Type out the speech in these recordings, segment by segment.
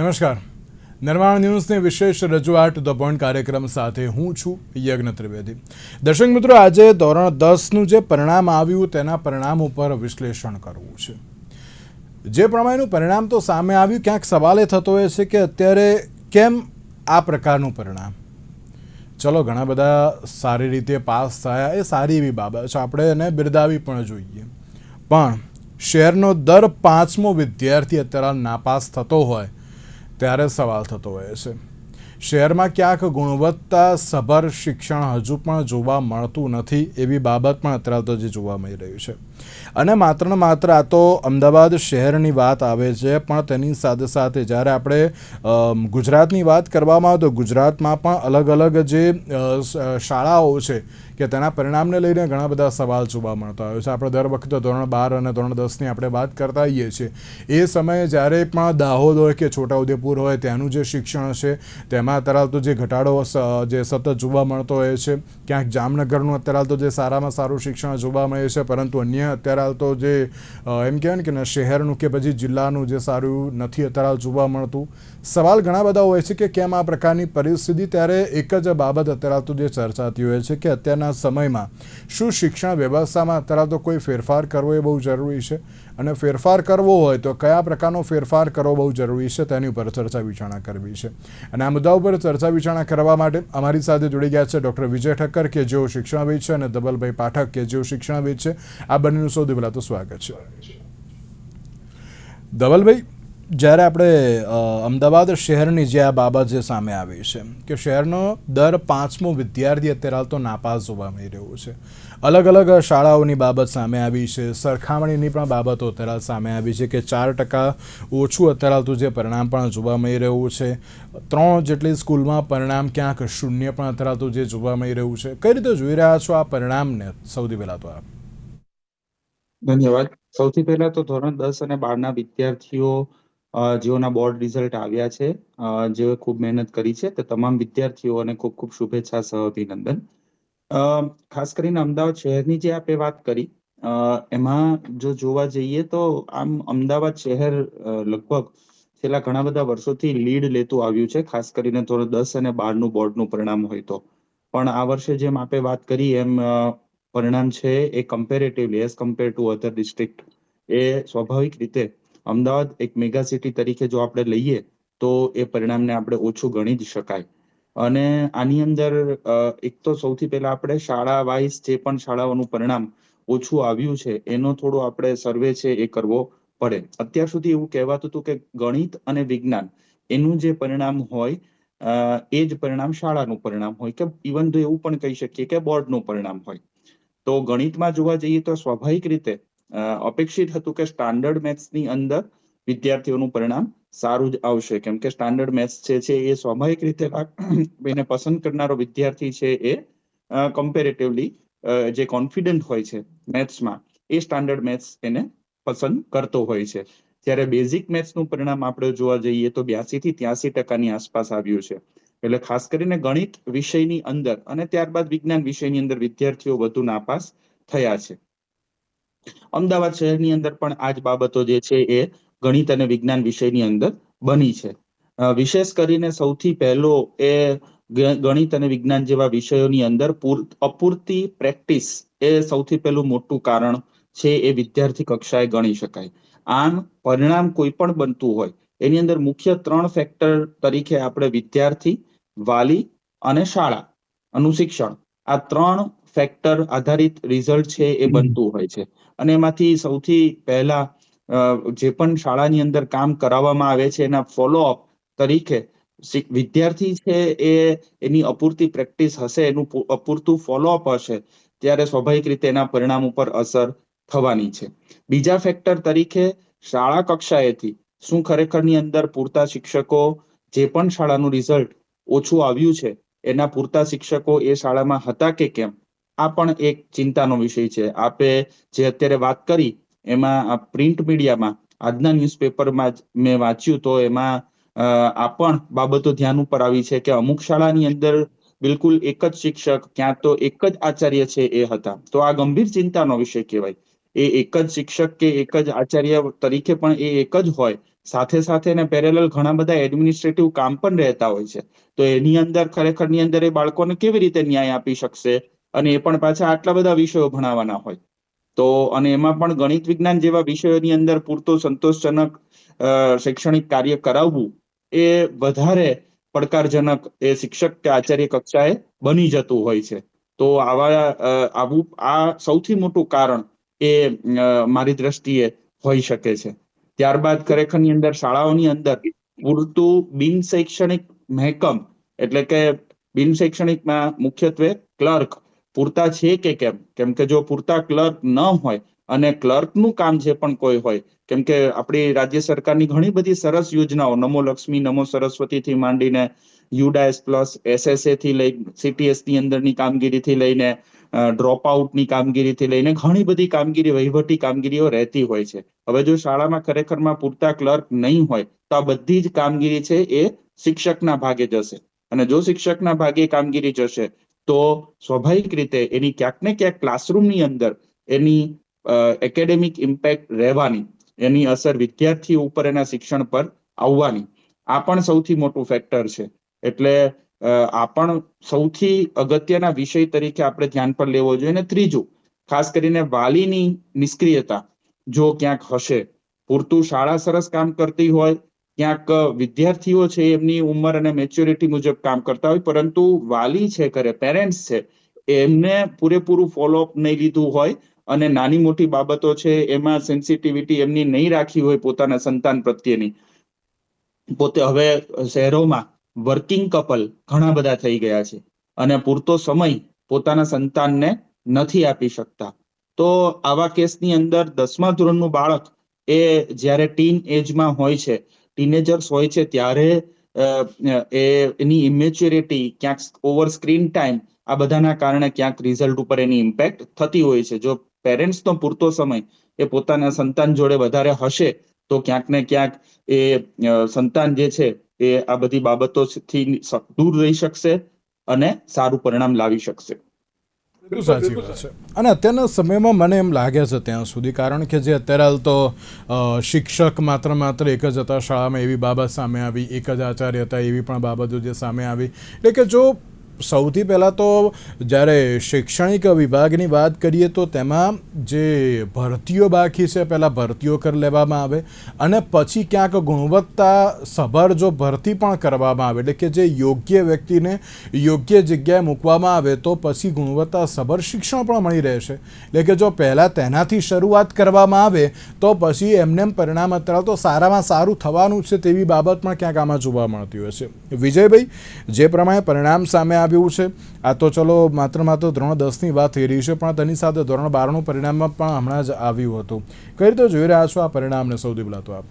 નમસ્કાર. નિર્માણ ન્યૂઝની વિશેષ રજૂઆત ધ પોઈન્ટ કાર્યક્રમ સાથે હું છું યજ્ઞ ત્રિવેદી. દર્શક મિત્રો, આજે ધોરણ 10નું જે પરિણામ આવ્યું તેના પરિણામ ઉપર વિશ્લેષણ કરવું છે. જે પ્રમાણેનું પરિણામ તો સામે આવ્યું, ક્યાંક સવાલ એ થતો હોય છે કે અત્યારે કેમ આ પ્રકારનું પરિણામ. ચલો, ઘણા બધા સારી રીતે પાસ થયા, એ સારી એવી બાબત છે, આપણે એને બિરદાવી પણ જોઈએ. પણ શહેરનો દર 5મો વિદ્યાર્થી અત્યારે નાપાસ થતો હોય ત્યારે સવાલ થતો હોય છે. શહેરમાં ક્યાંક ગુણવત્તા સભર શિક્ષણ હજુ પણ જોવા મળતું નથી, એવી બાબત પણ અત્યારે તો જે જોવા મળી રહ્યું છે. અને માત્ર ને માત્ર આ તો અમદાવાદ શહેરની વાત આવે છે, પણ તેની સાથે સાથે જ્યારે આપણે ગુજરાતની વાત કરવામાં આવે તો ગુજરાતમાં પણ અલગ અલગ જે શાળાઓ છે કે તેના પરિણામને લઈને ઘણા બધા સવાલ જોવા મળતા હોય છે. આપણે દર વખતે ધોરણ 12 અને ધોરણ 10ની આપણે વાત કરતા હોઈએ છીએ. એ સમયે જ્યારે પણ દાહોદ હોય કે છોટાઉદેપુર હોય ત્યાંનું જે શિક્ષણ છે તેમાં અત્યારે તો જે ઘટાડો જે સતત જોવા મળતો હોય છે. ક્યાંક જામનગરનું અત્યારે તો જે સારામાં સારું શિક્ષણ જોવા મળે છે, પરંતુ અન્ય અત્યારે તો જે એમ કહેવાય ને કે શહેરનું કે પછી જિલ્લાનું જે સારું નથી અત્યારે જોવા મળતું. સવાલ ઘણા બધા હોય છે કે કેમ આ પ્રકારની પરિસ્થિતિ. ત્યારે એક જ બાબત અત્યારે તો જે ચર્ચાતી હોય છે કે અત્યારના સમયમાં શું શિક્ષણ વ્યવસ્થામાં અત્યારે તો કોઈ ફેરફાર કરવો એ બહુ જરૂરી છે, અને ફેરફાર કરવો હોય તો કયા પ્રકારનો ફેરફાર કરવો બહુ જરૂરી છે તેની ઉપર ચર્ચા વિચારણા કરવી છે. અને આ મુદ્દા ઉપર ચર્ચા વિચારણા કરવા માટે અમારી સાથે જોડી ગયા છે ડૉક્ટર વિજય ઠક્કર કે જેઓ શિક્ષણવિદ છે, અને ધવલભાઈ પાઠક કે જેઓ શિક્ષણવિદ છે. આ બંનેનું સૌથી પહેલાં તો સ્વાગત છે. ધવલભાઈ, જ્યારે આપણે અમદાવાદ શહેરની જે આ બાબત જે સામે આવી છે કે શહેરનો દર 5મો વિદ્યાર્થી અત્યારે હાલ તો નાપાસ જોવા મળી રહ્યો છે. અલગ અલગ શાળાઓની બાબત સામે આવી છે, સરખામણીની પણ બાબતો અત્યારે સામે આવી છે કે 4% ઓછું અત્યારે હાલ તો જે પરિણામ પણ જોવા મળી રહ્યું છે. 3 જેટલી સ્કૂલમાં પરિણામ ક્યાંક 0 પણ અત્યારે તો જે જોવા મળી રહ્યું છે. કઈ રીતે જોઈ રહ્યા છો આ પરિણામને? સૌથી પહેલા તો આપ. ધન્યવાદ. સૌથી પહેલા તો ધોરણ 10 અને 12ના વિદ્યાર્થીઓ જેઓના બોર્ડ રિઝલ્ટ આવ્યા છે, જેઓએ ખૂબ મહેનત કરી છે, તે તમામ વિદ્યાર્થીઓને ખૂબ ખૂબ શુભેચ્છા, સહ અભિનંદન. ખાસ કરીને અમદાવાદ શહેરની જે આપણે વાત કરી, એમાં જો જોવા જઈએ તો આમ અમદાવાદ શહેર લગભગ છેલ્લા ઘણા બધા વર્ષોથી લીડ લેતું આવ્યું છે, ખાસ કરીને ધોરણ 10 અને 12નું બોર્ડનું પરિણામ હોય તો. પણ આ વર્ષે જેમ આપણે વાત કરી એમ પરિણામ છે એ comparatively as compare to other district, એ સ્વાભાવિક રીતે અમદાવાદ એક મેગા સિટી તરીકે જો આપણે લઈએ તો એ પરિણામને આપણે ઓછું ગણી જ શકાય. અને આની અંદર એક તો સૌથી પહેલા આપણે શાળા વાઇઝ જે પણ શાળાઓનું પરિણામ ઓછું આવ્યું છે એનો થોડો આપણે સર્વે છે એ કરવો પડે. અત્યાર સુધી એવું કહેવાતું હતું કે ગણિત અને વિજ્ઞાન એનું જે પરિણામ હોય એ જ પરિણામ શાળાનું પરિણામ હોય, કે ઇવન તો એવું પણ કહી શકીએ કે બોર્ડનું પરિણામ હોય. તો ગણિતમાં જોવા જઈએ તો સ્વાભાવિક રીતે અપેક્ષિત હતું કે સ્ટાન્ડર્ડ મેથ્સની અંદર વિદ્યાર્થીઓનું પરિણામ સારું જ આવશે, કેમ કે સ્ટાન્ડર્ડ મેથ્સ છે એ સ્વાભાવિક રીતે એને પસંદ કરનારો વિદ્યાર્થી છે એ કમ્પેરેટિવલી જે કોન્ફિડન્ટ હોય છે મેથ્સમાં, એ સ્ટાન્ડર્ડ મેથ્સ એને પસંદ કરતો હોય છે. જ્યારે બેઝિક મેથ્સનું પરિણામ આપણે જોવા જઈએ તો 82 થી 83% આસપાસ આવ્યું છે. એટલે ખાસ કરીને ગણિત વિષયની અંદર અને ત્યારબાદ વિજ્ઞાન વિષયની અંદર વિદ્યાર્થીઓ વધુ નાપાસ થયા છે. અમદાવાદ શહેરની અંદર પણ આ જ બાબતો જે છે એ ગણિત અને વિજ્ઞાન વિષયની અંદર બની છે. વિશેષ કરીને સૌથી પહેલો એ ગણિત અને વિજ્ઞાન જેવા વિષયોની અંદર અપૂરતી પ્રેક્ટિસ એ સૌથી પહેલું મોટું કારણ છે, એ વિદ્યાર્થી કક્ષાએ ગણી શકાય. આમ પરિણામ કોઈ પણ બનતું હોય એની અંદર મુખ્ય 3 ફેક્ટર તરીકે આપણે વિદ્યાર્થી, વાલી અને શાળાનું શિક્ષણ, આ 3 ફેક્ટર આધારિત રિઝલ્ટ છે એ બનતું હોય છે. અને એમાંથી સૌથી પહેલા જે પણ શાળાની અંદર કામ કરાવવામાં આવે છે એના ફોલોઅપ તરીકે વિદ્યાર્થી છે એ એની અપૂરતી પ્રેક્ટિસ હશે, એનું અપૂરતું ફોલોઅપ હશે, ત્યારે સ્વાભાવિક રીતે એના પરિણામ ઉપર અસર થવાની છે. બીજા ફેક્ટર તરીકે શાળા કક્ષાએથી શું ખરેખરની અંદર પૂરતા શિક્ષકો, જે પણ શાળાનું રિઝલ્ટ ઓછું આવ્યું છે એના પૂરતા શિક્ષકો એ શાળામાં હતા કે કેમ, આ પણ એક ચિંતાનો વિષય છે. આપે જે અત્યારે વાત કરી એમાં પ્રિન્ટ મીડિયામાં આજના ન્યૂઝપેપરમાં મેં વાંચ્યું તો એમાં આ પણ બાબતો ધ્યાન ઉપર આવી છે કે અમુક શાળાની અંદર બિલકુલ એક જ શિક્ષક, ક્યાં તો એક જ આચાર્ય છે એ હતા. તો આ ગંભીર ચિંતાનો વિષય કહેવાય. એ એક જ શિક્ષક કે એક જ આચાર્ય તરીકે પણ એ એક જ હોય સાથે સાથે એને પેરેલલ ઘણા બધા એડમિનિસ્ટ્રેટિવ કામ પણ રહેતા હોય છે. તો એની અંદર ખરેખરની અંદર એ બાળકોને કેવી રીતે ન્યાય આપી શકશે, અને એ પણ પાછા આટલા બધા વિષયો ભણાવવાના હોય. તો અને એમાં પણ ગણિત વિજ્ઞાન જેવા વિષયોની અંદર પૂરતું સંતોષજનક શૈક્ષણિક કાર્ય કરાવવું એ વધારે પડકારજનક એ શિક્ષક કે આચાર્ય કક્ષાએ બની જતું હોય છે. તો આવું આ સૌથી મોટું કારણ એ મારી દ્રષ્ટિએ હોઈ શકે છે. ત્યારબાદ ખરેખરની અંદર શાળાઓની અંદર પૂરતું બિન શૈક્ષણિક મહેકમ, એટલે કે બિન શૈક્ષણિકમાં મુખ્યત્વે ક્લર્ક પૂરતા છે કે કેમ? કેમ કે જો પૂરતા ક્લર્ક ન હોય અને ક્લર્કનું કામ જે પણ કોઈ હોય, કેમ કે આપણી રાજ્ય સરકારની ઘણી બધી સરસ યોજનાઓ, નમો લક્ષ્મી, નમો સરસ્વતી થી માંડીને યુડાએસ પ્લસ, એસએસએ થી લઈ, સીટીએસ ની અંદરની કામગીરીથી લઈને ડ્રોપ આઉટની કામગીરીથી લઈને ઘણી બધી કામગીરી, વહીવટી કામગીરીઓ રહેતી હોય છે. હવે જો શાળામાં ખરેખરમાં પૂરતા ક્લર્ક નહીં હોય તો આ બધી જ કામગીરી છે એ શિક્ષકના ભાગે જશે. અને જો શિક્ષકના ભાગે કામગીરી જશે તો સ્વાભાવિક રીતે એની ક્યાંક ને ક્યાંક ક્લાસરૂમની અંદર એની એકેડેમિક ઇમ્પેક્ટ રહેવાની, એની અસર વિદ્યાર્થીઓ ઉપર, એના શિક્ષણ પર આવવાની. આ પણ સૌથી મોટું ફેક્ટર છે. એટલે આ પણ સૌથી અગત્યના વિષય તરીકે આપણે ધ્યાન પર લેવો જોઈએ. અને ત્રીજું, ખાસ કરીને વાલીની નિષ્ક્રિયતા જો ક્યાંક હશે, પૂરતું શાળા સરસ કામ કરતી હોય, ક્યાંક વિદ્યાર્થીઓ છે એમની ઉંમર અને મેચ્યોરિટી મુજબ કામ કરતા હોય, પરંતુ વાલી છે કરે, પેરેન્ટ્સ છે, એમને પૂરેપૂરું ફોલોઅપ નહીં લીધું હોય અને નાની મોટી બાબતો છે એમાં સેન્સિટિવિટી એમની નહીં રાખી હોય પોતાના સંતાન પ્રત્યેની. પોતે હવે શહેરોમાં વર્કિંગ કપલ ઘણા બધા થઈ ગયા છે અને પૂરતો સમય પોતાના સંતાનને નથી આપી શકતા. તો આવા કેસની અંદર 10મા ધોરણનું બાળક એ જ્યારે ટીન એજમાં હોય છે, ટીનેજર્સ હોય છે, ત્યારે એની ઇમેચ્યોરિટી, ક્યાંક ઓવર સ્ક્રીન ટાઈમ, આ બધાના કારણે ક્યાંક રિઝલ્ટ ઉપર એની ઇમ્પેક્ટ થતી હોય છે. જો પેરેન્ટ્સનો પૂરતો સમય એ પોતાના સંતાન જોડે વધારે હશે તો ક્યાંક ને ક્યાંક એ સંતાન જે છે એ આ બધી બાબતોથી દૂર રહી શકશે અને સારું પરિણામ લાવી શકશે. બિલકુલ સાચી વાત છે. અને અત્યારના સમયમાં મને એમ લાગે છે ત્યાં સુધી, કારણ કે જે અત્યારે હાલ તો શિક્ષક માત્ર એક જ હતા શાળામાં એવી બાબત સામે આવી, એક જ આચાર્ય હતા એવી પણ બાબતો જે સામે આવી. એટલે કે જો સૌથી પહેલાં તો જ્યારે શૈક્ષણિક વિભાગની વાત કરીએ તો તેમાં જે ભરતીઓ બાકી છે પહેલાં ભરતીઓ કરી લેવામાં આવે અને પછી ક્યાંક ગુણવત્તાસભર જો ભરતી પણ કરવામાં આવે, એટલે કે જે યોગ્ય વ્યક્તિને યોગ્ય જગ્યાએ મૂકવામાં આવે તો પછી ગુણવત્તાસભર શિક્ષણ પણ મળી રહેશે. એટલે કે જો પહેલાં તેનાથી શરૂઆત કરવામાં આવે તો પછી એમને પરિણામ અત્યારે તો સારામાં સારું થવાનું છે તેવી બાબત પણ ક્યાંક આમાં જોવા મળતી હોય છે. વિજયભાઈ, જે પ્રમાણે પરિણામ સામે આવ્યું છે, આ તો ચલો માત્ર ધોરણ 10ની વાત થઈ રહી છે, પણ તેની સાથે ધોરણ 12નું પરિણામમાં પણ હમણાં જ આવ્યું હતું. કઈ રીતે જોઈ રહ્યા છો આ પરિણામને? સૌથી પહેલા તો આપ.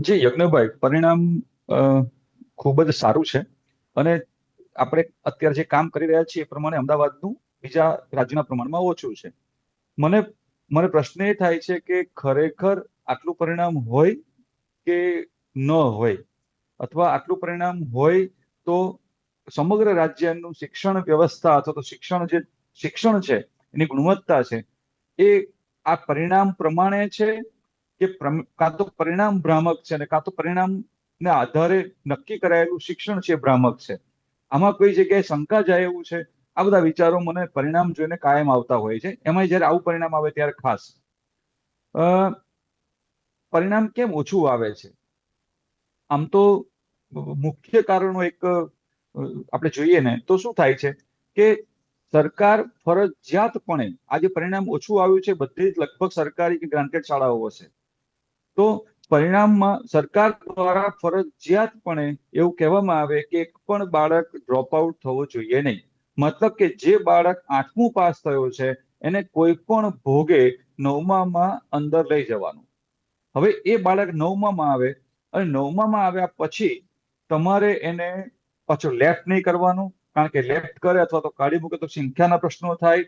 જી યજ્ઞભાઈ, પરિણામ ખૂબ જ સારું છે. અને આપણે અત્યારે જે કામ કરી રહ્યા છીએ એ પ્રમાણે અમદાવાદનું બીજા રાજ્યના પ્રમાણમાં ઓછું છે. મને પ્રશ્ન એ થાય છે કે ખરેખર આટલું પરિણામ હોય કે ન હોય, અથવા આટલું પરિણામ હોય તો સમગ્ર રાજ્યનું શિક્ષણ વ્યવસ્થા અથવા તો શિક્ષણ છે એની ગુણવત્તા છે એ આ પરિણામ પ્રમાણે છે કે કાં તો પરિણામ ભ્રામક છે અને કાં તો પરિણામને આધારે નક્કી કરાયેલું શિક્ષણ છે ભ્રામક છે. આમાં કોઈ જગ્યાએ શંકા જાય એવું છે. આ બધા વિચારો મને પરિણામ જોઈને કાયમ આવતા હોય છે. એમાં જયારે આવું પરિણામ આવે ત્યારે ખાસ પરિણામ કેમ ઓછું આવે છે? આમ તો મુખ્ય કારણો એક આપણે જોઈએ ને તો શું થાય છે કે સરકાર ફરજિયાતપણે આ જે પરિણામ ઓછું આવ્યું છે બધી જ લગભગ સરકારી કે ગ્રાન્ટેડ શાળાઓ હશે, તો પરિણામમાં સરકાર દ્વારા ફરજિયાતપણે એવું કહેવામાં આવે કે એક પણ બાળક ડ્રોપ આઉટ થવો જોઈએ નહીં. મતલબ કે જે બાળક 8મું પાસ થયો છે એને કોઈ પણ ભોગે 9મામાં અંદર લઈ જવાનું. હવે એ બાળક 9મામાં આવે અને 9મામાં આવ્યા પછી તમારે એને પાછો લેફ્ટ નહીં કરવાનું, કારણ કે લેફ્ટ કરે અથવા તો કાઢી મૂકે તો સંખ્યાના પ્રશ્નો થાય,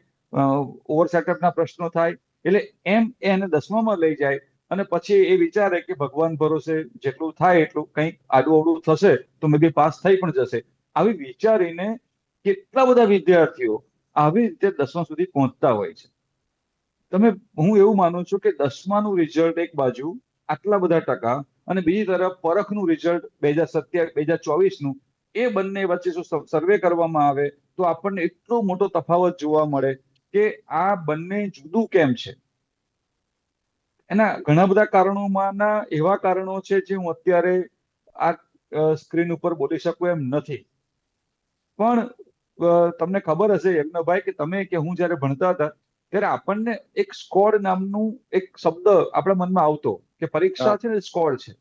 ઓવરસેટઅપના પ્રશ્નો થાય. એટલે એમ એને 10મામાં લઈ જાય અને પછી એ વિચારે કે ભગવાન ભરોસે જેટલું થાય એટલું, કંઈક આડું અવડું થશે તો મે બી પાસ થઈ પણ જશે. આવી વિચારીને કેટલા બધા વિદ્યાર્થીઓ આવી રીતે 10મા સુધી પહોંચતા હોય છે. હું એવું માનું છું કે 10માનું રિઝલ્ટ એક બાજુ આટલા બધા ટકા અને બીજી તરફ પરખનું રિઝલ્ટ 2024નું, એ બંને વચ્ચે જો સર્વે કરવામાં આવે તો આપણને એટલો મોટો તફાવત જોવા મળે કે આ બંને જુદું કેમ છે. એના ઘણા બધા કારણોમાંના એવા કારણો છે જે હું અત્યારે આ સ્ક્રીન ઉપર બોલી શકું એમ નથી. પણ તમને ખબર હશે યજ્ઞભાઈ કે તમે કે હું જ્યારે ભણતા હતા ત્યારે આપણને એક સ્કોડ નામનું એક શબ્દ આપણા મનમાં આવતો કે પરીક્ષા છે ને સ્કોડ છે.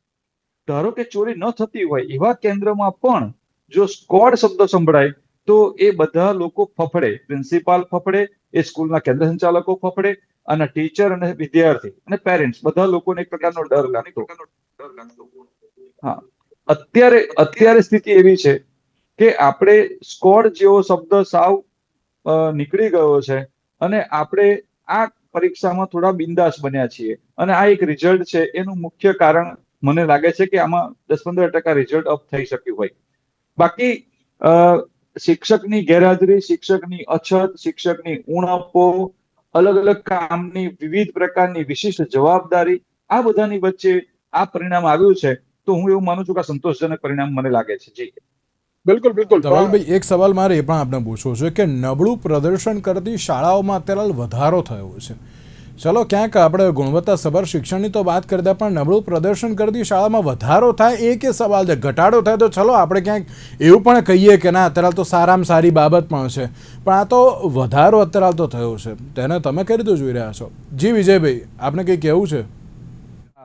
ધારો કે ચોરી ન થતી હોય એવા કેન્દ્રમાં પણ જો સ્કોડ શબ્દ સંભળાય તો એ બધા લોકો ફફડે, પ્રિન્સિપાલ ફફડે, એ સ્કૂલના કેન્દ્ર સંચાલકો ફફડે, અને ટીચર અને વિદ્યાર્થી અને પેરેન્ટ્સ બધા લોકોને એક પ્રકારનો ડર લાગતો. હા, અત્યારે સ્થિતિ એવી છે કે આપણે સ્કોડ જેવો શબ્દ સાવ નીકળી ગયો છે અને આપણે આ પરીક્ષામાં થોડા બિંદાસ બન્યા છીએ. અને આ એક રિઝલ્ટ છે, એનું મુખ્ય કારણ મને લાગે છે કે આમાં 10-15% રિઝલ્ટ અપ થઈ શક્યું હોય. બાકી શિક્ષકની ગેરહાજરી, શિક્ષકની અછત, શિક્ષકની ઉણપો, અલગ અલગ કામની વિવિધ પ્રકારની વિશિષ્ટ જવાબદારી, આ બધાની વચ્ચે આ પરિણામ આવ્યું છે. તો હું એવું માનું છું કે આ સંતોષજનક પરિણામ મને લાગે છે. જી બિલકુલ બિલકુલ. ધવલભાઈ, એક સવાલ મારે એ પણ આપને પૂછવો છે કે નબળું પ્રદર્શન કરતી શાળાઓમાં અત્યારે વધારો થયો છે. ચલો, ક્યાંક આપણે ગુણવત્તાસભર શિક્ષણની તો વાત કરતા, પણ નબળું પ્રદર્શન કરતી શાળામાં વધારો થાય એ કે સવાલ છે. ઘટાડો થાય તો ચલો આપણે ક્યાંક એવું પણ કહીએ કે ના, અત્યારે તો સારામાં સારી બાબત પણ છે, પણ આ તો વધારો અત્યારે તો થયો છે. તેને તમે કઈ રીતે જોઈ રહ્યા છો? જી વિજયભાઈ, આપને કંઈ કહેવું છે?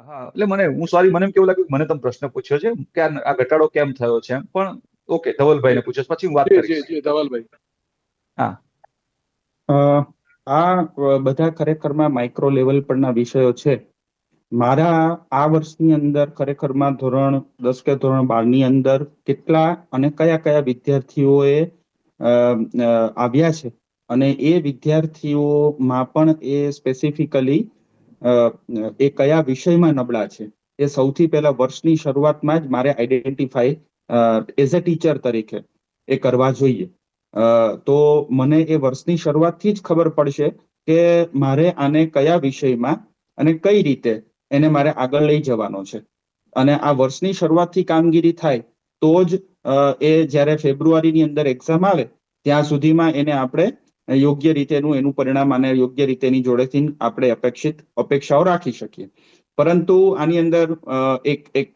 હા, એટલે મને મને એમ કેવું લાગ્યું કે મને તમે પ્રશ્ન પૂછ્યો છે કે આ ઘટાડો કેમ થયો છે, પણ ઓકે, ધવલભાઈને પૂછ્યો પછી હું વાત કરીશ. જી ધવલભાઈ. હા, આ બધા ખરેખરમાં માઇક્રો લેવલ પરના વિષયો છે. મારા આ વર્ષની અંદર ખરેખરમાં ધોરણ 10 કે ધોરણ 12 ની અંદર કેટલા અને કયા કયા વિદ્યાર્થીઓએ આવ્યા છે, અને એ વિદ્યાર્થીઓમાં પણ એ સ્પેસિફિકલી એ કયા વિષયમાં નબળા છે, એ સૌથી પહેલા વર્ષની શરૂઆતમાં જ મારે આઈડેન્ટિફાઈ એઝ અ ટીચર તરીકે એ કરવા જોઈએ. તો મને એ વર્ષની શરૂઆતથી જ ખબર પડશે કે મારે આને કયા વિષયમાં અને કઈ રીતે એને મારે આગળ લઈ જવાનો છે. અને આ વર્ષની શરૂઆતથી કામગીરી થાય તો જ એ જ્યારે ફેબ્રુઆરીની અંદર એક્ઝામ આવે ત્યાં સુધીમાં એને આપણે યોગ્ય રીતેનું એનું પરિણામ અને યોગ્ય રીતેની જોડેથી આપણે અપેક્ષાઓ રાખી શકીએ. પરંતુ આની અંદર એક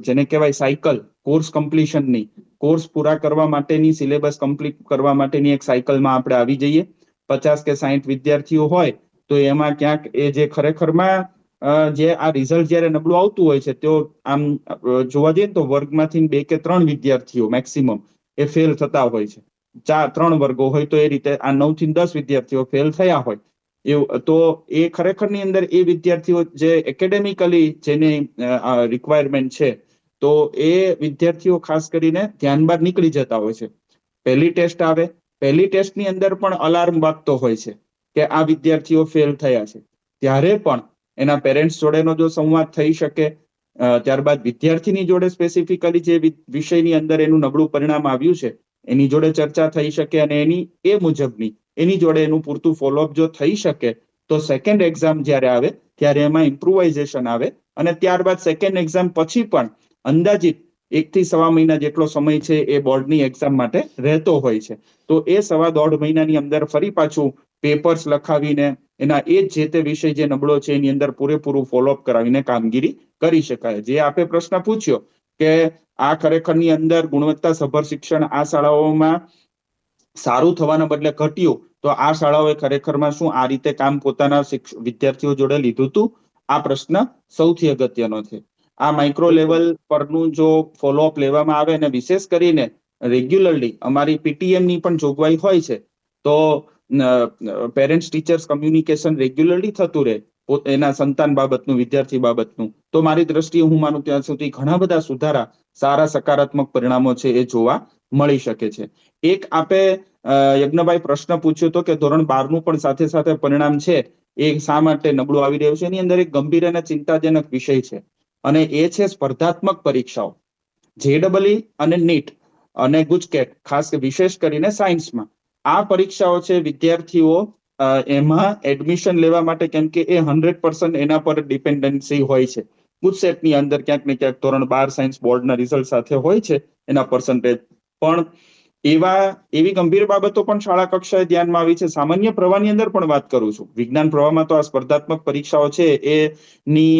જેને કહેવાય સાયકલ, કોર્સ કમ્પ્લીશનની, કોર્સ પૂરા કરવા માટેની, સિલેબસ કમ્પ્લીટ કરવા માટેની એક સાયકલમાં આપણે આવી જઈએ. 50 કે 60 વિદ્યાર્થીઓ હોય તો એમાં ક્યાંક એ જે ખરેખરમાં જે આ રિઝલ્ટ જ્યારે નબળું આવતું હોય છે, તો આમ જોવા જઈએ તો વર્ગમાંથી 2 કે 3 વિદ્યાર્થીઓ મેક્સિમમ એ ફેલ થતા હોય છે. 3 વર્ગો હોય તો એ રીતે આ 9 થી 10 વિદ્યાર્થીઓ ફેલ થયા હોય એવું, તો એ ખરેખરની અંદર એ વિદ્યાર્થીઓ જે એકેડેમિકલી જેની રિક્વાયરમેન્ટ છે, તો એ વિદ્યાર્થીઓ ખાસ કરીને ધ્યાન બહાર નીકળી જતા હોય છે. પહેલી ટેસ્ટ આવે, પહેલી ટેસ્ટની અંદર પણ અલાર્મ વાગતો હોય છે કે આ વિદ્યાર્થીઓ ફેલ થયા છે. ત્યારે પણ એના પેરેન્ટ્સ જોડેનો જો સંવાદ થઈ શકે, ત્યારબાદ વિદ્યાર્થીની જોડે સ્પેસિફિકલી જે વિષયની અંદર એનું નબળું પરિણામ આવ્યું છે એની જોડે ચર્ચા થઈ શકે, અને એની એ મુજબની એની જોડે એનું પૂરતું ફોલોઅપ જો થઈ શકે તો સેકન્ડ એક્ઝામ જ્યારે આવે ત્યારે એમાં ઇમ્પ્રુવાઇઝેશન આવે. અને ત્યારબાદ સેકન્ડ એક્ઝામ પછી પણ અંદાજિત 1 થી 1.5 મહિના જેટલો સમય છે એ બોર્ડની એક્ઝામ માટે રહેતો હોય છે. તો એ 1.5-1.5 મહિનાની અંદર ફરી પાછું પેપર્સ લખાવીને એના એ જે તે વિષય જે નબળો છે એની અંદર પૂરેપૂરું ફોલોઅપ કરાવીને કામગીરી કરી શકાય. જે આપે પ્રશ્ન પૂછ્યો કે આ ખરેખરની અંદર ગુણવત્તાસભર શિક્ષણ આ શાળાઓમાં સારું થવાના બદલે ઘટ્યું, તો આ શાળાઓએ ખરેખરમાં શું આ રીતે કામ પોતાના વિદ્યાર્થીઓ જોડે લીધું હતું? આ પ્રશ્ન સૌથી અગત્યનો છે. આ માઇક્રો લેવલ પરનું જો ફોલોઅપ લેવામાં આવે, અને વિશેષ કરીને રેગ્યુલરલી અમારી પીટીએમ ની પણ જોગવાઈ હોય છે, તો પેરેન્ટ્સ ટીચર્સ કમ્યુનિકેશન રેગ્યુલરલી થતું રહે એના સંતાન બાબતનું, વિદ્યાર્થી બાબતનું, તો મારી દ્રષ્ટિએ હું માનું ત્યાં સુધી ઘણા બધા સુધારા, સારા સકારાત્મક પરિણામો છે એ જોવા મળી શકે છે. એક આપે યજ્ઞભાઈ પ્રશ્ન પૂછ્યો હતો કે ધોરણ 12 નું પણ સાથે સાથે પરિણામ છે એ શા માટે નબળું આવી રહ્યું છે. એની અંદર એક ગંભીર અને ચિંતાજનક વિષય છે, અને એ છે સ્પર્ધાત્મક પરીક્ષાઓ. જેઈઈ અને નીટ અને ગુજકેટ, ખાસ વિશેષ કરીને સાયન્સમાં આ પરીક્ષાઓ છે, વિદ્યાર્થીઓ એમાં એડમિશન લેવા માટે, કેમ કે એ 100% એના પર ડિપેન્ડન્સી હોય છે. ગુજસેટની અંદર ક્યાંક ને ક્યાંક ધોરણ 12 સાયન્સ બોર્ડના રિઝલ્ટ સાથે હોય છે એના પર્સન્ટેજ. પણ એવી ગંભીર બાબતો પણ શાળા કક્ષાએ ધ્યાનમાં આવી છે. સામાન્ય પ્રવાહની અંદર પણ વાત કરું છું. વિજ્ઞાન પ્રવાહમાં તો આ સ્પર્ધાત્મક પરીક્ષાઓ છે એની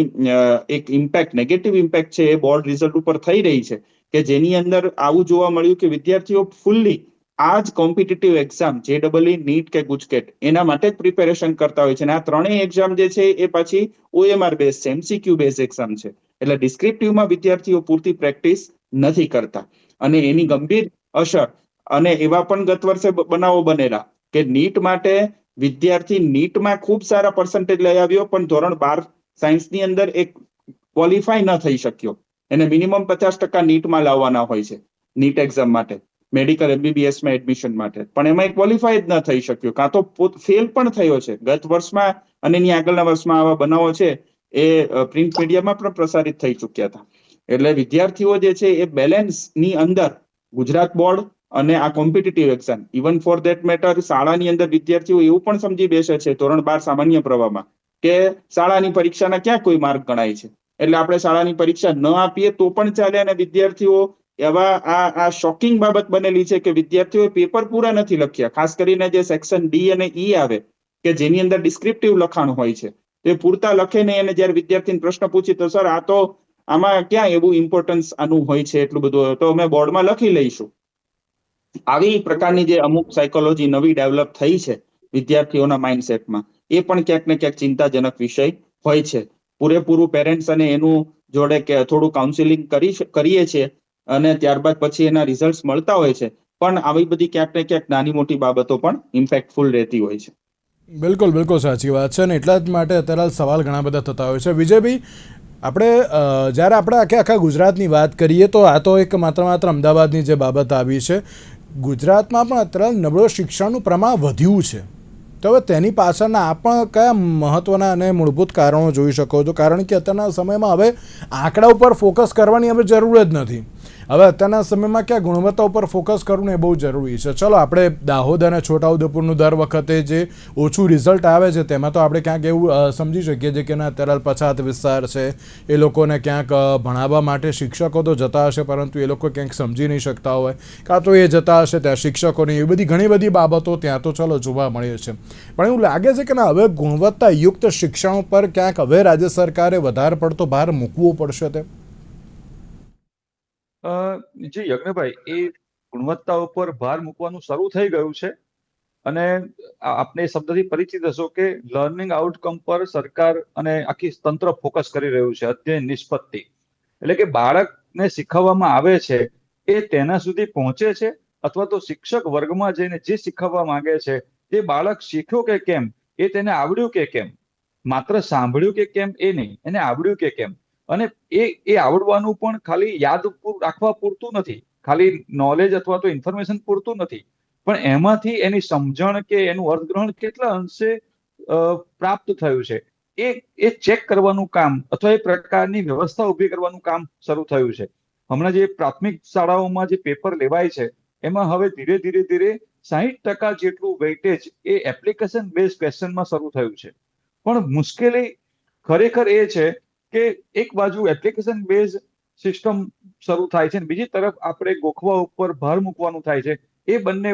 એક ઇમ્પેક્ટ, નેગેટિવ ઇમ્પેક્ટ છે એ બોર્ડ રિઝલ્ટ ઉપર થઈ રહી છે, કે જેની અંદર આવું જોવા મળ્યું કે વિદ્યાર્થીઓ ફૂલ્લી આ જ કોમ્પિટિટિવ એક્ઝામ, JEE, નીટ કે ગુજકેટ, એના માટે જ પ્રિપેરેશન કરતા હોય છે. અને આ ત્રણેય એક્ઝામ જે છે એ પછી OMR બેઝ છે, MCQ બેઝ એક્ઝામ છે. એટલે ડિસ્ક્રિપ્ટિવમાં વિદ્યાર્થીઓ પૂરતી પ્રેક્ટિસ નથી કરતા, અને એની ગંભીર અસર. અને એવા પણ ગત વર્ષે બનાવો બનેલા કે નીટ માટે વિદ્યાર્થી નીટમાં ખૂબ સારા પર્સન્ટેજ લઈ આવ્યો, પણ ધોરણ 12 સાયન્સની અંદર એક ક્વોલિફાય ન થઈ શક્યો. એને મિનિમમ 50% નીટમાં લાવવાના હોય છે નીટ એક્ઝામ માટે, મેડિકલ MBBS માં એડમિશન માટે, પણ એમાં ક્વોલિફાય જ ન થઈ શક્યો, કાં તો ફેલ પણ થયો છે. ગત વર્ષમાં અને એની આગળના વર્ષમાં આવા બનાવો છે એ પ્રિન્ટ મીડિયામાં પણ પ્રસારિત થઈ ચુક્યા હતા. એટલે વિદ્યાર્થીઓ જે છે એ બેલેન્સ ની અંદર ગુજરાત બોર્ડ અને આ competitive exam, even for that matter શાળાની અંદર વિદ્યાર્થીઓ એવું પણ સમજી બેસે છે ધોરણ 12 સામાન્ય પ્રવાહમાં કે શાળાની પરીક્ષાના ક્યાં કોઈ માર્ક ગણાય છે, એટલે આપણે શાળાની પરીક્ષા ન આપીએ તો પણ ચાલે. અને વિદ્યાર્થીઓ એવા આ શોકિંગ બાબત બનેલી છે કે વિદ્યાર્થીઓએ પેપર પૂરા નથી લખ્યા. ખાસ કરીને જે સેક્શન D અને E આવે કે જેની અંદર ડિસ્ક્રિપ્ટિવ લખાણ હોય છે, એ પૂરતા લખે નહીં. અને જ્યારે વિદ્યાર્થીને પ્રશ્ન પૂછી તો સર આ તો આમાં ક્યાં એવું ઇમ્પોર્ટન્સ આનું હોય છે એટલું બધું, તો અમે બોર્ડમાં લખી લઈશું. આવી પ્રકારની જે અમુક સાયકોલોજી નવી ડેવલપ થઈ છે વિદ્યાર્થીઓના માઇન્ડસેટમાં, એ પણ ક્યાંક ને ક્યાંક ચિંતાજનક વિષય હોય છે. પૂરેપૂરું પેરેન્ટ્સ અને એનું જોડે કે થોડું કાઉન્સિલિંગ કરીએ છીએ અને ત્યારબાદ પછી એના રિઝલ્ટ મળતા હોય છે, પણ આવી બધી ક્યાંક ને ક્યાંક નાની મોટી બાબતો પણ ઇમ્પેક્ટફુલ રહેતી હોય છે. બિલકુલ બિલકુલ સાચી વાત છે. અને એટલા જ માટે અત્યારે સવાલ ઘણા બધા થતા હોય છે. વિજયભાઈ, આપણે જ્યારે આપણે આખા ગુજરાતની વાત કરીએ તો આ તો એક માત્ર અમદાવાદની જે બાબત આવી છે. ગુજરાતમાં પણ અત્યારે નબળો શિક્ષણનું પ્રમાણ વધ્યું છે. તો હવે તેની પાછળના આ પણ કયા મહત્ત્વના અને મૂળભૂત કારણો જોઈ શકો છો? કારણ કે અત્યારના સમયમાં હવે આંકડા ઉપર ફોકસ કરવાની હવે જરૂર જ નથી. હવે અત્યારના સમયમાં ક્યાં ગુણવત્તા ઉપર ફોકસ કરવું એ બહુ જરૂરી છે. ચલો, આપણે દાહોદ અને છોટાઉદેપુરનું દર વખતે જે ઓછું રિઝલ્ટ આવે છે તેમાં તો આપણે ક્યાંક એવું સમજી શકીએ છીએ કે ના, અત્યારે પછાત વિસ્તાર છે, એ લોકોને ક્યાંક ભણાવવા માટે શિક્ષકો તો જતા હશે, પરંતુ એ લોકો ક્યાંક સમજી નહીં શકતા હોય, કાં તો એ જતા હશે ત્યાં શિક્ષકોની એ બધી ઘણી બધી બાબતો ત્યાં તો ચલો જોવા મળે છે. પણ એવું લાગે છે કે ના, હવે ગુણવત્તાયુક્ત શિક્ષણ ઉપર ક્યાંક હવે રાજ્ય સરકારે વધારે પડતો ભાર મૂકવો પડશે તે? જી યજ્ઞભાઈ, એ ગુણવત્તા ઉપર ભાર મૂકવાનું શરૂ થઈ ગયું છે. અને આપને એ શબ્દથી પરિચિત હશો કે લર્નિંગ આઉટકમ પર સરકાર અને આખી તંત્ર ફોકસ કરી રહ્યું છે. અધ્યયન નિષ્પત્તિ એટલે કે બાળકને શીખવવામાં આવે છે એ તેના સુધી પહોંચે છે, અથવા તો શિક્ષક વર્ગમાં જઈને જે શીખવવા માંગે છે તે બાળક શીખ્યો કે કેમ, એ તેને આવડ્યું કે કેમ, માત્ર સાંભળ્યું કે કેમ એ નહીં, એને આવડ્યું કે કેમ. અને એ આવડવાનું પણ ખાલી યાદ રાખવા પૂરતું નથી, ખાલી નોલેજ અથવા તો ઇન્ફોર્મેશન પૂરતું નથી, પણ એમાંથી એની સમજણ કે એનું અર્થગ્રહણ કેટલા અંશે પ્રાપ્ત થયું છે એ ચેક કરવાનું કામ અથવા એ પ્રકારની વ્યવસ્થા ઊભી કરવાનું કામ શરૂ થયું છે. હમણાં જે પ્રાથમિક શાળાઓમાં જે પેપર લેવાય છે એમાં હવે ધીરે ધીરે 60% જેટલું વેઇટેજ એ એપ્લિકેશન બેઝ ક્વેશ્ચનમાં શરૂ થયું છે. પણ મુશ્કેલી ખરેખર એ છે કે એક બાજુ એપ્લિકેશન બેઝ સિસ્ટમ શરૂ થાય છે, બીજી તરફ આપણે ગોખવા ઉપર ભાર મૂકવાનું થાય છે. એ બંને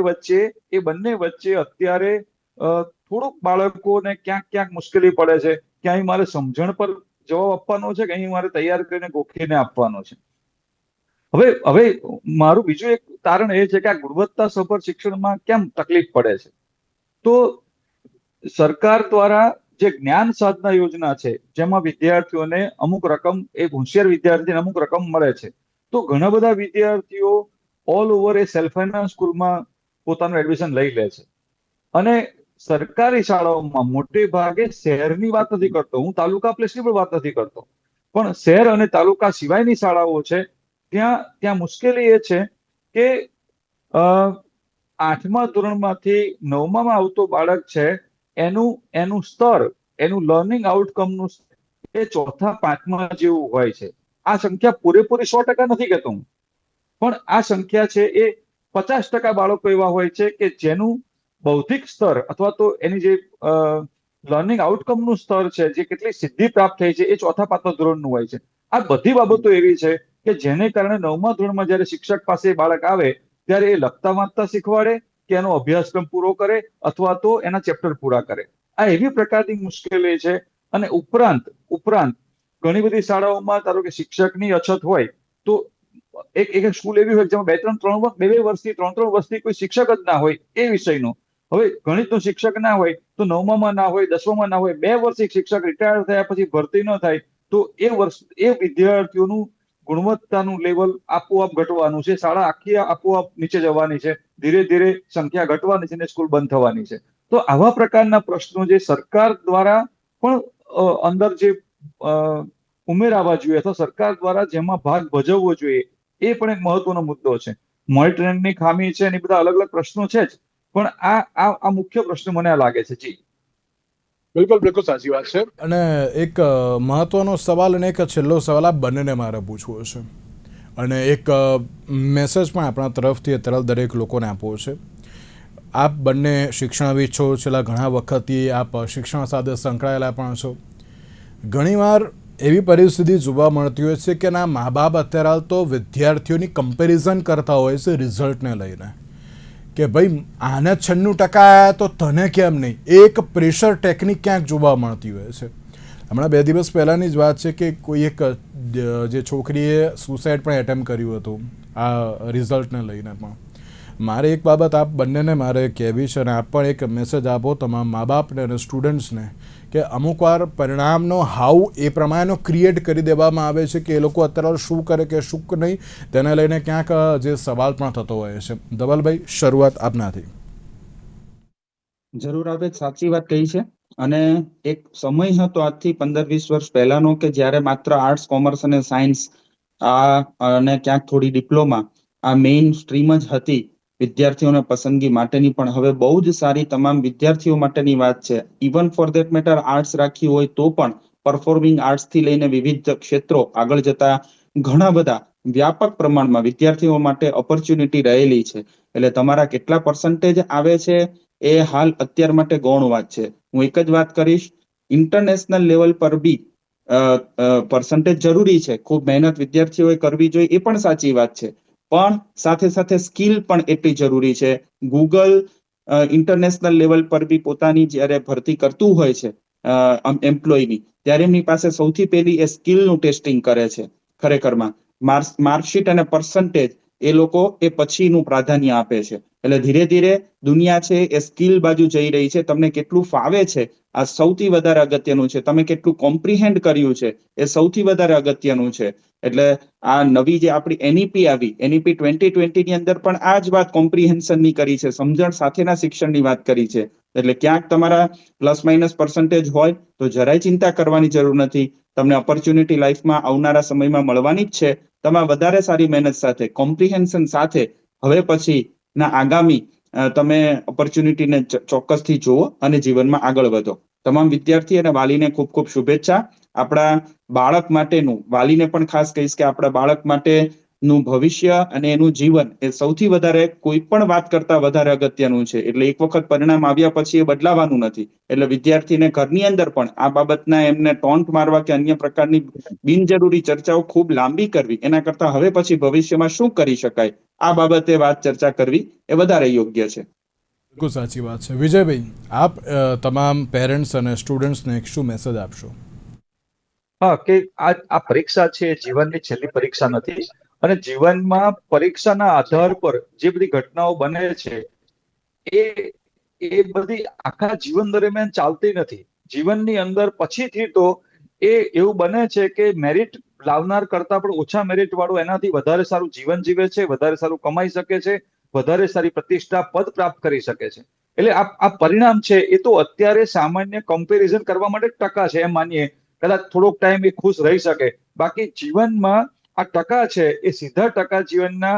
વચ્ચે અત્યારે થોડુંક બાળકોને ક્યાંક મુશ્કેલી પડે છે કે અહીં મારે સમજણ પર જવાબ આપવાનો છે કે અહીં મારે તૈયાર કરીને ગોખીને આપવાનો છે. હવે મારું બીજું એક તારણ એ છે કે આ ગુણવત્તાસભર શિક્ષણમાં કેમ તકલીફ પડે છે. તો સરકાર દ્વારા જે જ્ઞાન સાધના યોજના છે જેમાં વિદ્યાર્થીઓને અમુક રકમ, એક હોશિયાર વિદ્યાર્થીને અમુક રકમ મળે છે, તો ઘણા બધા વિદ્યાર્થીઓ ઓલ ઓવર એ સેલ્ફ ફાઇનાન્સ સ્કૂલમાં પોતાનું એડમિશન લઈ લે છે. અને સરકારી શાળાઓમાં મોટે ભાગે શહેરની વાત નથી કરતો હું, તાલુકા પ્લેસની પણ વાત નથી કરતો, પણ શહેર અને તાલુકા સિવાયની શાળાઓ છે ત્યાં મુશ્કેલી એ છે કે 8મા ધોરણમાંથી 9મામાં આવતો બાળક છે એનું સ્તર, એનું લર્નિંગ આઉટકમનું એ 4થા-5મા જેવું હોય છે. આ સંખ્યા પૂરેપૂરી 100% નથી કહેતો હું, પણ આ સંખ્યા છે એ 50% બાળકો એવા હોય છે કે બૌદ્ધિક સ્તર અથવા તો એની જે લર્નિંગ આઉટકમનું સ્તર છે, જે કેટલી સિદ્ધિ પ્રાપ્ત થઈ છે, એ ચોથા પાંચમા ધોરણનું હોય છે. આ બધી બાબતો એવી છે કે જેને કારણે 9મા ધોરણમાં જ્યારે શિક્ષક પાસે એ બાળક આવે ત્યારે એ લખતા વાંચતા શીખવાડે કે એનો અભ્યાસક્રમ પૂરો કરે અથવા તો એના ચેપ્ટર પૂરા કરે. આ એવી પ્રકારની મુશ્કેલી છે. અને ઉપરાંત ઘણી બધી શાળાઓમાં ધારો કે શિક્ષકની અછત હોય તો એક સ્કૂલ એવી હોય જેમાં બે વર્ષથી ત્રણ વર્ષથી કોઈ શિક્ષક જ ના હોય એ વિષયનો. હવે ગણિતનો શિક્ષક ના હોય તો 9મામાં ના હોય, 10મામાં ના હોય, 2 વર્ષથી શિક્ષક રિટાયર થયા પછી ભરતી ન થાય તો એ વિદ્યાર્થીઓનું ગુણવત્તાનું લેવલ આપોઆપ ઘટવાનું છે. શાળા આખી આપોઆપ નીચે જવાની છે. ધીરે ધીરે સંખ્યા ઘટવાની છે અને સ્કૂલ બંધ થવાની છે. તો આવા પ્રકારના પ્રશ્નો જે સરકાર દ્વારા પણ અંદર જે ઉમેરાવા જોઈએ અથવા સરકાર દ્વારા જેમાં ભાગ ભજવવો જોઈએ એ પણ એક મહત્વનો મુદ્દો છે. મોનિટરિંગની ખામી છે અને બધા અલગ અલગ પ્રશ્નો છે જ, પણ આ મુખ્ય પ્રશ્ન મને લાગે છે. જી બિલકુલ સાચી વાત છે. અને એક મહત્વનો સવાલ અને એક છેલ્લો સવાલ આ બંનેને મારે પૂછવો છે અને એક મેસેજ પણ આપણા તરફથી અત્યારે દરેક લોકોને આપવો છે. આપ બંને શિક્ષણવિદ છો, છેલ્લા ઘણા વખતથી આપ શિક્ષણ સાથે સંકળાયેલા પણ છો. ઘણીવાર એવી પરિસ્થિતિ જોવા મળતી હોય છે કે ના મા બાપ અત્યારે હાલ તો વિદ્યાર્થીઓની કમ્પેરિઝન કરતા હોય છે રિઝલ્ટને લઈને કે ભાઈ આને 96% આવ્યા તો તને કેમ નહીં. એક પ્રેશર ટેકનિક ક્યાંક જોવા મળતી હોય છે. હમણાં 2 દિવસ પહેલાંની જ વાત છે કે કોઈ એક જે છોકરીએ સુસાઇડ પણ એટેમ્પ કર્યું હતું આ રિઝલ્ટને લઈને. પણ મારે એક બાબત આપ બંનેને મારે કહેવી છે અને આપ પણ એક મેસેજ આપો તમામ મા બાપને અને સ્ટુડન્ટ્સને કે અમુક વાર પરિણામનો હાઉ એ પ્રમાણેનો ક્રિએટ કરી દેવામાં આવે છે કે એ લોકો અત્યારે શું કરે કે શું નહીં તેને લઈને ક્યાંક જે સવાલ પણ થતો હોય છે. ધવલભાઈ, શરૂઆત આપનાથી. જરૂર, આપે સાચી વાત કહી છે. અને એક સમય હતો આજથી 15-20 વર્ષ પહેલાનો કે જ્યારે માત્ર આર્ટ્સ, કોમર્સ અને સાયન્સ અને ક્યાંક થોડી ડિપ્લોમા આ મેઇન સ્ટ્રીમ જ હતી વિદ્યાર્થીઓને પસંદગી માટેની. પણ હવે બહુ જ સારી તમામ વિદ્યાર્થીઓ માટેની વાત છે. Even for that matter arts રાખી હોય તો પણ પરફોર્મિંગ આર્ટ્સ થી લઈને વિવિધ ક્ષેત્રો આગળ જતા ઘણા બધા વ્યાપક પ્રમાણમાં વિદ્યાર્થીઓ માટે ઓપોર્ચ્યુનિટી રહેલી છે. એટલે તમારા કેટલા પર્સન્ટેજ આવે છે એ હાલ અત્યાર માટે ગૌણ વાત છે. હું એક જ વાત કરીશ, ઇન્ટરનેશનલ લેવલ પર બી પર્સન્ટેજ જરૂરી છે. ખૂબ મહેનત વિદ્યાર્થીઓએ કરવી જોઈએ એ પણ સાચી વાત છે. પણ સાથે સાથે સ્કિલ પણ એટલી જરૂરી છે. ગૂગલ ઇન્ટરનેશનલ લેવલ પર બી પોતાની જ્યારે ભરતી કરતું હોય છે એમ્પ્લોયની, ત્યારે એમની પાસે સૌથી પહેલી એ સ્કિલનું ટેસ્ટિંગ કરે છે. ખરેખરમાં માર્કશીટ અને પર્સન્ટેજ એ લોકો એ પછીનું પ્રાધાન્ય આપે છે. એટલે ધીરે ધીરે દુનિયા છે એ સ્કિલ બાજુ જઈ રહી છે. તમને કેટલું ફાવે છે આ સૌથી વધારે અગત્યનું છે. તમે કેટલું કોમ્પ્રિહેન્ડ કર્યું છે એ સૌથી વધારે અગત્યનું છે. એટલે આ નવી જે આપણી એનઈપી આવી, એનઈપી 2020 ની અંદર પણ આ જ વાત કોમ્પ્રિહેન્શનની કરી છે, સમજણ સાથેના શિક્ષણની વાત કરી છે. એટલે ક્યાંક તમારા પ્લસ માઇનસ પર્સન્ટેજ હોય તો જરાય ચિંતા કરવાની જરૂર નથી. તમને ઓપોર્ચ્યુનિટી લાઈફમાં આવનારા સમયમાં મળવાની જ છે. તમે વધારે સારી મહેનત સાથે, કોમ્પ્રિહેન્શન સાથે હવે પછી ના આગામી તમે ઓપોર્ચ્યુનિટીને ચોક્કસથી જુઓ અને જીવનમાં આગળ વધો. તમામ વિદ્યાર્થી અને વાલીને ખૂબ ખૂબ શુભેચ્છા. આપણા બાળક માટેનું, વાલીને પણ ખાસ કહીશ કે આપણા બાળક માટેનું ભવિષ્ય અને એનું જીવન એ સૌથી વધારે કોઈ પણ વાત કરતા વધારે અગત્યનું છે. એટલે એક વખત પરિણામ આવ્યા પછી એ બદલાવાનું નથી. એટલે વિદ્યાર્થીને ઘરની અંદર પણ આ બાબતના એમને ટોન્ટ મારવા કે અન્ય પ્રકારની બિનજરૂરી ચર્ચાઓ ખૂબ લાંબી કરવી એના કરતા હવે પછી ભવિષ્યમાં શું કરી શકાય આ બાબતે વાત ચર્ચા કરવી એ વધારે યોગ્ય છે. બિલકુલ સાચી વાત છે. વિજયભાઈ, આપ તમામ પેરેન્ટ્સ અને સ્ટુડન્ટ્સને શું મેસેજ આપશો? હા, કે આ પરીક્ષા છે જીવનની છેલ્લી પરીક્ષા નથી અને જીવનમાં પરીક્ષાના આધાર પર જે બધી ઘટનાઓ બને છે એ બધી આખા જીવન દરમિયાન ચાલતી નથી. જીવનની અંદર પછીથી તો એ એવું બને છે કે મેરિટ લાવનાર કરતા પણ ઓછા મેરિટ વાળો એનાથી વધારે સારું જીવન જીવે છે, વધારે સારું કમાઈ શકે છે, વધારે સારી પ્રતિષ્ઠા પદ પ્રાપ્ત કરી શકે છે. એટલે આ પરિણામ છે એ તો અત્યારે સામાન્ય કમ્પેરિઝન કરવા માટે ટકા છે એમ માનીએ. કદાચ થોડોક ટાઈમ એ ખુશ રહી શકે, બાકી જીવનમાં આ ટકા છે એ સીધા ટકા જીવનના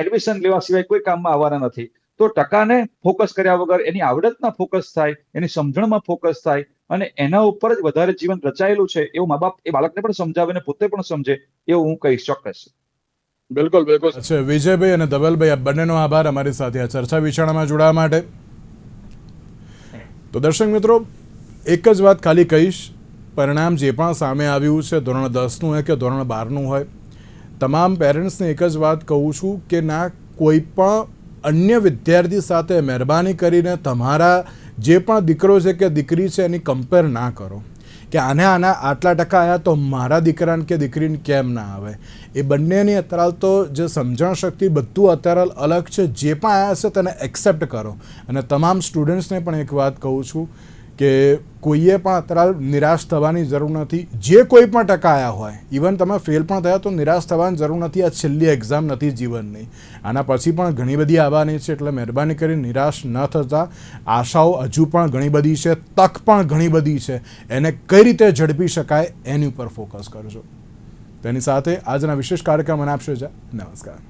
એડમિશન લેવા સિવાય કોઈ કામમાં આવવાના નથી. તો ટકાને ફોકસ કર્યા વગર એની આવડતમાં ફોકસ થાય, એની સમજણમાં ફોકસ થાય અને એના ઉપર જ વધારે જીવન રચાયેલું છે એવું મા બાપ એ બાળકને પણ સમજાવે અને પોતે પણ સમજે એવું હું કહીશ ચોક્કસ. બિલકુલ. અચ્છા વિજયભાઈ અને ધવલભાઈ, આ બંનેનો આભાર અમારી સાથે આ ચર્ચા વિચારણામાં જોડાવા માટે. તો દર્શક મિત્રો, એક જ વાત ખાલી કહીશ, પરિણામ જે પણ સામે આવ્યું છે, ધોરણ 10નું હોય કે ધોરણ 12નું હોય, તમામ પેરેન્ટ્સને એક જ વાત કહું છું કે ના કોઈ પણ અન્ય વિદ્યાર્થી સાથે મહેરબાની કરીને તમારા જે પણ દીકરો છે કે દીકરી છે એની કમ્પેર ના કરો કે આના આટલા ટકા આવ્યા તો મારા દીકરાને કે દીકરીને કેમ ના આવે. એ બંનેની અત્યારે તો જે સમજણ શક્તિ બધું અત્યારે અલગ છે. જે પણ આવ્યા છે તેને એક્સેપ્ટ કરો. અને તમામ સ્ટુડન્ટ્સને પણ એક વાત કહું છું કે કોઈએ પણ અત્યારે નિરાશ થવાની જરૂર નથી. જે કોઈ પણ ટકા આવ્યા હોય, ઇવન તમે ફેલ પણ થયા તો નિરાશ થવાની જરૂર નથી. આ છેલ્લી એક્ઝામ નથી જીવનની, આના પછી પણ ઘણી બધી આવવાની છે. એટલે મહેરબાની કરી નિરાશ ન થતા. આશાઓ હજુ પણ ઘણી બધી છે, તક પણ ઘણી બધી છે. એને કઈ રીતે ઝડપી શકાય એની ઉપર ફોકસ કરજો. તેની સાથે આજના વિશેષ કાર્યક્રમ મને આપશે. નમસ્કાર.